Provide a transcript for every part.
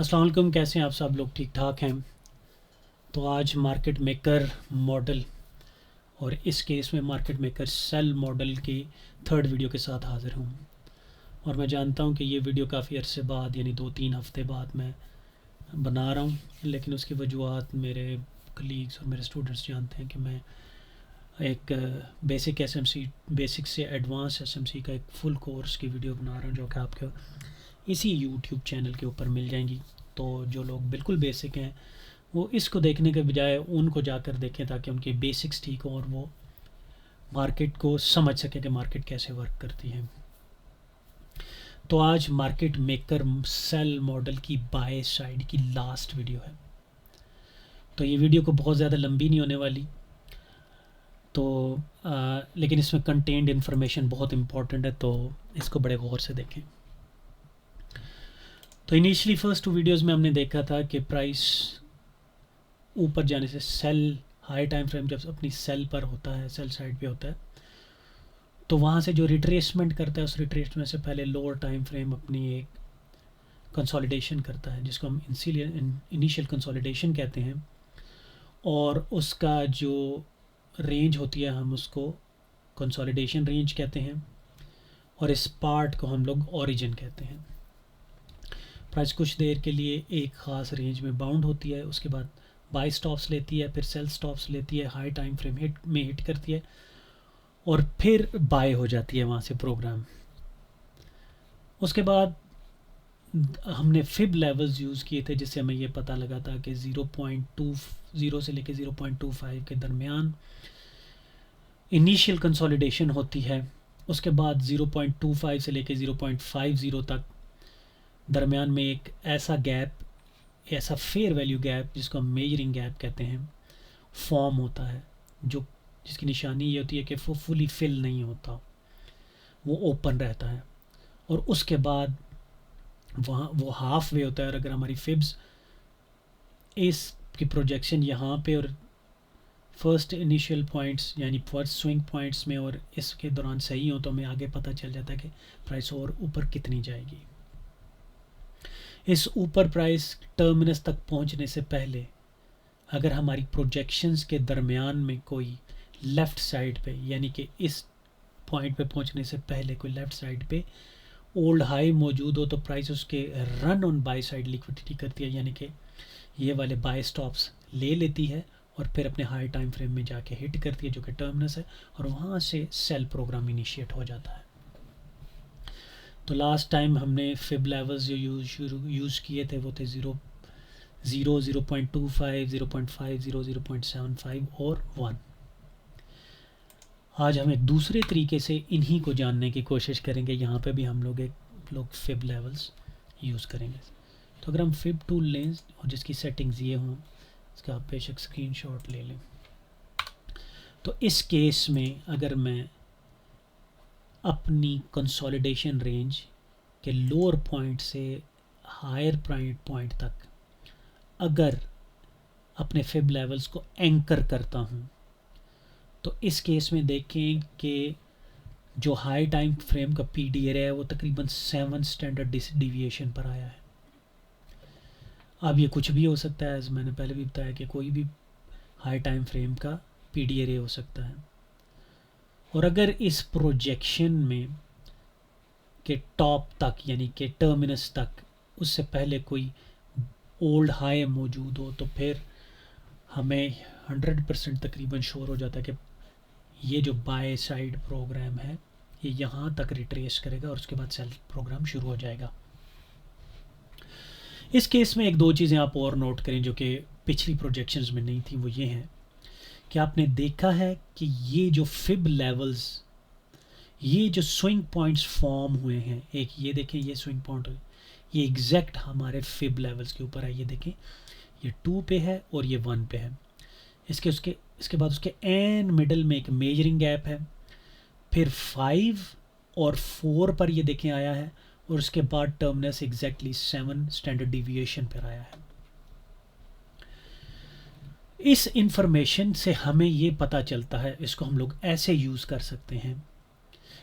अस्सलाम वालेकुम, कैसे हैं आप सब लोग? ठीक ठाक हैं? तो आज मार्केट मेकर मॉडल और इस केस में मार्केट मेकर सेल मॉडल की थर्ड वीडियो के साथ हाज़िर हूँ। और मैं जानता हूँ कि ये वीडियो काफ़ी अरसे बाद यानी 2-3 हफ़्ते बाद मैं बना रहा हूँ, लेकिन उसकी वजूहत मेरे कलीग्स और मेरे स्टूडेंट्स जानते हैं कि मैं एक बेसिक एसएमसी बेसिक से एडवांस एसएमसी का एक फुल कोर्स की वीडियो बना रहा हूँ जो कि आपके इसी यूट्यूब चैनल के ऊपर मिल जाएंगी। तो जो लोग बिल्कुल बेसिक हैं वो इसको देखने के बजाय उनको जाकर देखें ताकि उनके बेसिक्स ठीक हों और वो मार्केट को समझ सकें कि मार्केट कैसे वर्क करती है। तो आज मार्केट मेकर सेल मॉडल की बाय साइड की लास्ट वीडियो है। तो ये वीडियो को बहुत ज़्यादा लंबी नहीं होने वाली, तो लेकिन इसमें कंटेंट इन्फॉर्मेशन बहुत इंपॉर्टेंट है, तो इसको बड़े गौर से देखें। तो इनिशियली फर्स्ट 2 वीडियोस में हमने देखा था कि प्राइस ऊपर जाने से सेल हाई टाइम फ्रेम जब अपनी सेल पर होता है, सेल साइड पे होता है, तो वहाँ से जो रिट्रेसमेंट करता है उस रिट्रेसमेंट से पहले लोअर टाइम फ्रेम अपनी एक कंसोलिडेशन करता है जिसको हम इनिशियल कंसोलिडेशन कहते हैं, और उसका जो रेंज होती है हम उसको कंसोलिडेशन रेंज कहते हैं, और इस पार्ट को हम लोग ओरिजिन कहते हैं। प्राइस कुछ देर के लिए एक ख़ास रेंज में बाउंड होती है, उसके बाद बाय स्टॉप्स लेती है, फिर सेल स्टॉप्स लेती है, हाई टाइम फ्रेम हिट करती है और फिर बाय हो जाती है वहाँ से प्रोग्राम। उसके बाद हमने फिब लेवल्स यूज़ किए थे जिससे हमें ये पता लगा था कि 0.20 से लेके 0.25 के दरमियान इनिशियल कंसोलिडेशन होती है। उसके बाद 0.25 से लेके 0.50 तक दरमियान में एक ऐसा गैप, ऐसा फेयर वैल्यू गैप जिसको हम मेजरिंग गैप कहते हैं, फॉर्म होता है, जो जिसकी निशानी ये होती है कि वो फुली फिल नहीं होता, वो ओपन रहता है। और उसके बाद वहाँ वो हाफ वे होता है, और अगर हमारी फिब्स इस की प्रोजेक्शन यहाँ पे और फर्स्ट इनिशियल पॉइंट्स यानी फर्स्ट स्विंग पॉइंट्स में और इसके दौरान सही हो तो हमें आगे पता चल जाता है कि प्राइस और ऊपर कितनी जाएगी। इस ऊपर प्राइस टर्मिनस तक पहुंचने से पहले अगर हमारी प्रोजेक्शंस के दरमियान में कोई लेफ़्ट साइड पे यानी कि इस पॉइंट पे पहुंचने से पहले कोई लेफ़्ट साइड पे ओल्ड हाई मौजूद हो तो प्राइस उसके run on by side liquidity करती है, यानी कि ये वाले बाय स्टॉप्स ले लेती है और फिर अपने हाई टाइम फ्रेम में जाके हिट करती है जो कि टर्मिनस है, और वहाँ से सेल प्रोग्राम इनिशिएट हो जाता है। तो लास्ट टाइम हमने फिब लेवल्स जो यूज़ किए थे वो थे 0, 0.25, 0.50, 0.75 और 1। आज हम एक दूसरे तरीके से इन्हीं को जानने की कोशिश करेंगे। यहाँ पे भी हम लोग फिब लेवल्स यूज़ करेंगे। तो अगर हम फिब टूल लें और जिसकी सेटिंग्स ये हों, इसका आप बेशक स्क्रीनशॉट ले लें। तो इस केस में अगर मैं अपनी कंसोलिडेशन रेंज के लोअर पॉइंट से हायर पॉइंट तक अगर अपने फिब लेवल्स को एंकर करता हूँ, तो इस केस में देखें कि जो हाई टाइम फ्रेम का पी डी है वो तकरीबन 7 स्टैंडर्ड डिविएशन पर आया है। अब ये कुछ भी हो सकता है, मैंने पहले भी बताया कि कोई भी हाई टाइम फ्रेम का पी डी हो सकता है। और अगर इस प्रोजेक्शन में के टॉप तक यानी कि टर्मिनस तक उससे पहले कोई ओल्ड हाई मौजूद हो तो फिर हमें 100% तकरीबन श्योर हो जाता है कि ये जो बाय साइड प्रोग्राम है ये यहाँ तक रिट्रेस करेगा और उसके बाद सेल प्रोग्राम शुरू हो जाएगा। इस केस में एक दो चीज़ें आप और नोट करें जो कि पिछली प्रोजेक्शंस में नहीं थी, वो ये हैं कि आपने देखा है कि ये जो फिब लेवल्स, ये जो स्विंग पॉइंट्स फॉर्म हुए हैं, एक ये देखें ये स्विंग पॉइंट ये एग्जैक्ट हमारे फिब लेवल्स के ऊपर है। ये देखें ये 2 पे है और ये 1 पे है। इसके बाद उसके एन मिडल में एक मेजरिंग गैप है, फिर 5 और 4 पर ये देखें आया है, और उसके बाद टर्मिनस एग्जैक्टली 7 स्टैंडर्ड डिविएशन पर आया है। इस इंफॉर्मेशन से हमें ये पता चलता है, इसको हम लोग ऐसे यूज़ कर सकते हैं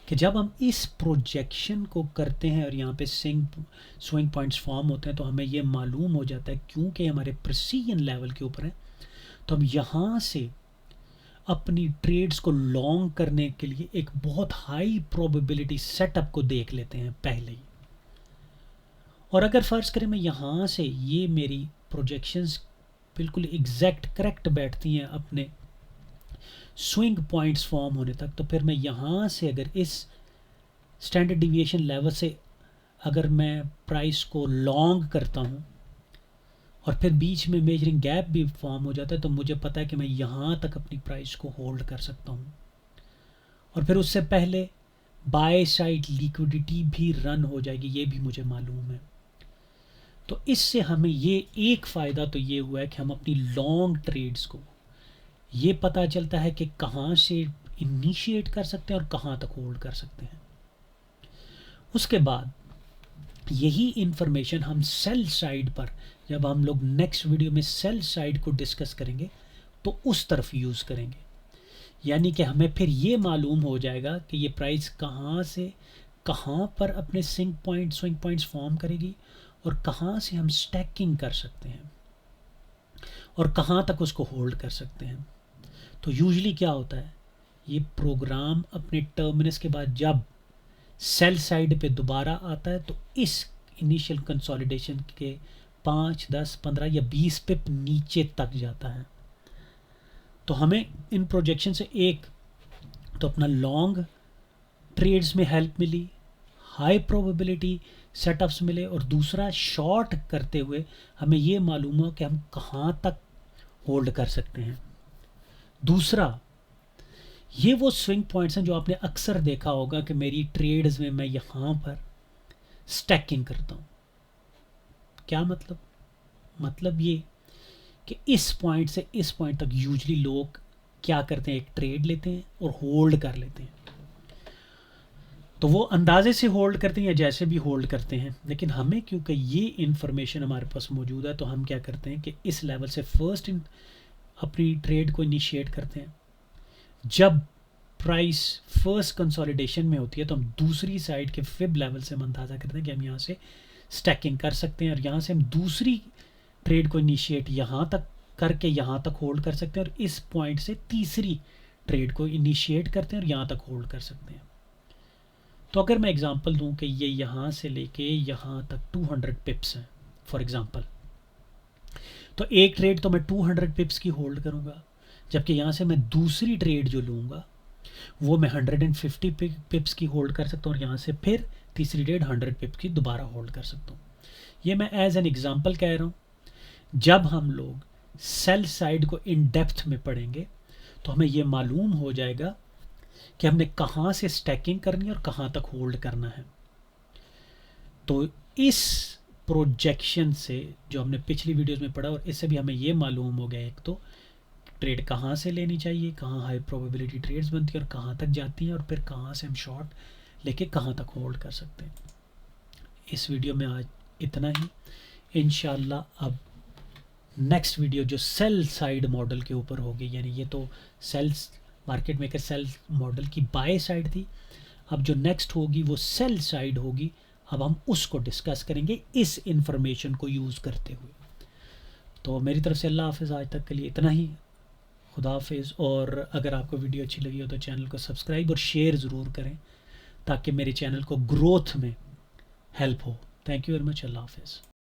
कि जब हम इस प्रोजेक्शन को करते हैं और यहाँ पे स्विंग पॉइंट्स फॉर्म होते हैं तो हमें ये मालूम हो जाता है, क्योंकि हमारे प्रिसीजन लेवल के ऊपर है, तो हम यहाँ से अपनी ट्रेड्स को लॉन्ग करने के लिए एक बहुत हाई प्रोबेबिलिटी सेटअप को देख लेते हैं पहले ही। और अगर फ़र्ज़ करें मैं यहाँ से ये मेरी प्रोजेक्शंस बिल्कुल एग्जैक्ट करेक्ट बैठती हैं अपने स्विंग पॉइंट्स फॉर्म होने तक, तो फिर मैं यहाँ से अगर इस स्टैंडर्ड डिविएशन लेवल से अगर मैं प्राइस को लॉन्ग करता हूँ और फिर बीच में मेजरिंग गैप भी फॉर्म हो जाता है, तो मुझे पता है कि मैं यहाँ तक अपनी प्राइस को होल्ड कर सकता हूँ। और फिर उससे पहले बाय साइड लिक्विडिटी भी रन हो जाएगी, ये भी मुझे मालूम है। तो इससे हमें ये एक फ़ायदा तो ये हुआ है कि हम अपनी लॉन्ग ट्रेड्स को ये पता चलता है कि कहाँ से इनिशिएट कर सकते हैं और कहाँ तक होल्ड कर सकते हैं। उसके बाद यही इंफॉर्मेशन हम सेल साइड पर, जब हम लोग नेक्स्ट वीडियो में सेल साइड को डिस्कस करेंगे तो उस तरफ यूज़ करेंगे। यानी कि हमें फिर ये मालूम हो जाएगा कि ये प्राइस कहाँ से कहाँ पर अपने स्विंग पॉइंट्स फॉर्म करेगी और कहाँ से हम स्टैकिंग कर सकते हैं और कहाँ तक उसको होल्ड कर सकते हैं। तो यूजुअली क्या होता है, ये प्रोग्राम अपने टर्मिनस के बाद जब सेल साइड पे दोबारा आता है तो इस इनिशियल कंसोलिडेशन के 5, 10, 15 या 20 पिप नीचे तक जाता है। तो हमें इन प्रोजेक्शन से एक तो अपना लॉन्ग ट्रेड्स में हेल्प मिली, हाई प्रोबेबिलिटी सेटअप्स मिले, और दूसरा शॉर्ट करते हुए हमें ये मालूम हो कि हम कहाँ तक होल्ड कर सकते हैं। दूसरा, ये वो स्विंग पॉइंट्स हैं जो आपने अक्सर देखा होगा कि मेरी ट्रेड्स में मैं यहाँ पर स्टैकिंग करता हूँ। क्या मतलब ये कि इस पॉइंट से इस पॉइंट तक यूजुअली लोग क्या करते हैं, एक ट्रेड लेते हैं और होल्ड कर लेते हैं। तो वो अंदाजे से होल्ड करते हैं या जैसे भी होल्ड करते हैं, लेकिन हमें क्योंकि ये इन्फॉर्मेशन हमारे पास मौजूद है तो हम क्या करते हैं कि इस लेवल से फर्स्ट अपनी ट्रेड को इनिशिएट करते हैं। जब प्राइस फर्स्ट कंसोलिडेशन में होती है तो हम दूसरी साइड के फिब लेवल से हम अंदाज़ा करते हैं कि हम यहाँ से स्टैकिंग कर सकते हैं और यहाँ से हम दूसरी ट्रेड को इनिशिएट यहाँ तक करके यहाँ तक होल्ड कर सकते हैं और इस पॉइंट से तीसरी ट्रेड को इनिशिएट करते हैं और यहाँ तक होल्ड कर सकते हैं। तो अगर मैं एग्जांपल दूं कि ये यहाँ से लेके यहाँ तक 200 पिप्स हैं फॉर एग्जांपल, तो एक ट्रेड तो मैं 200 पिप्स की होल्ड करूँगा, जबकि यहाँ से मैं दूसरी ट्रेड जो लूँगा वो मैं 150 पिप्स की होल्ड कर सकता हूँ और यहाँ से फिर तीसरी ट्रेड 100 पिप्स की दोबारा होल्ड कर सकता हूँ। ये मैं एज एन एग्जांपल कह रहा हूँ। जब हम लोग सेल साइड को इन डेप्थ में पढ़ेंगे तो हमें ये मालूम हो जाएगा कि हमने कहाँ से स्टैकिंग करनी है और कहाँ तक होल्ड करना है। तो इस प्रोजेक्शन से जो हमने पिछली वीडियोस में पढ़ा और इससे भी हमें ये मालूम हो गया, एक तो ट्रेड कहाँ से लेनी चाहिए, कहाँ हाई प्रोबेबिलिटी ट्रेड्स बनती है और कहाँ तक जाती हैं, और फिर कहाँ से हम शॉर्ट लेके कहाँ तक होल्ड कर सकते हैं। इस वीडियो में आज इतना ही। इंशाल्लाह अब नेक्स्ट वीडियो जो सेल साइड मॉडल के ऊपर होगी, यानी ये तो sales market maker sell model की बाय साइड थी, अब जो नेक्स्ट होगी वो सेल साइड होगी। अब हम उसको डिस्कस करेंगे इस इंफॉर्मेशन को यूज़ करते हुए। तो मेरी तरफ से अल्लाह हाफ़िज़, आज तक के लिए इतना ही। खुदा हाफ़िज़। और अगर आपको वीडियो अच्छी लगी हो तो चैनल को सब्सक्राइब और शेयर ज़रूर करें ताकि मेरे चैनल को ग्रोथ में हेल्प हो। Thank you very much. अल्लाह हाफ़िज़।